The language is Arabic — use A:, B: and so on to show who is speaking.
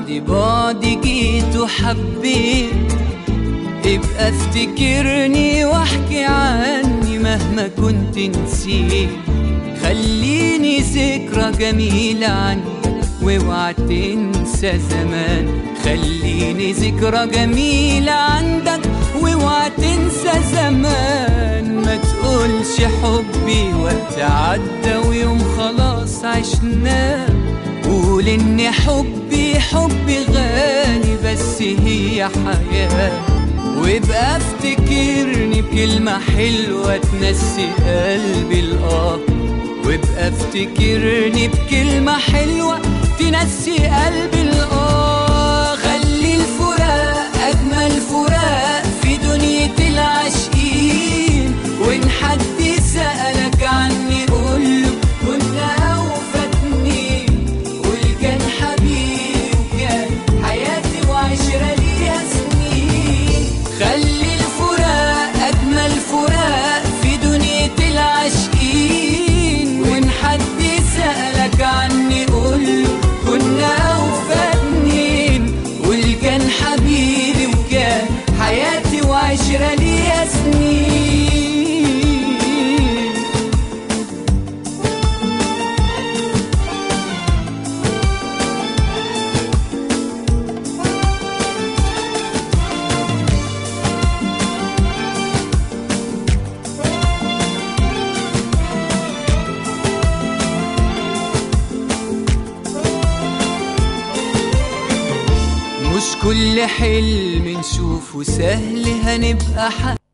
A: بعد بعدي جيت وحبيت، ابقى افتكرني واحكي عني مهما كنت نسيت. خليني ذكرى جميلة عنك واوعى تنسى زمان. خليني ذكرى جميلة عندك واوعى تنسى زمان. ما تقولش حبي وقت عدى ويوم خلاص عشناه. قول ان حبي غالي بس هي حياة. وابقى افتكرني بكلمة حلوة تنسي قلبي الآه. وابقى افتكرني بكلمة حلوة تنسي قلبي الآه. خلي الفراق أجمل فراق في دنيا العاشقين. وإن حد سألك عني قوله كنا أوفى اتنين. قول كان حبيبي وكان حياتي وعشرة ليها سنين. خلي الفراق أجمل فراق في دنيا العاشقين. وإن حد سألك عني قوله كنا أوفى اتنين. قول كان حبيبي وكان حياتي وعشرة ليها سنين. مش كل حلم نشوفه سهل هنبقى حق.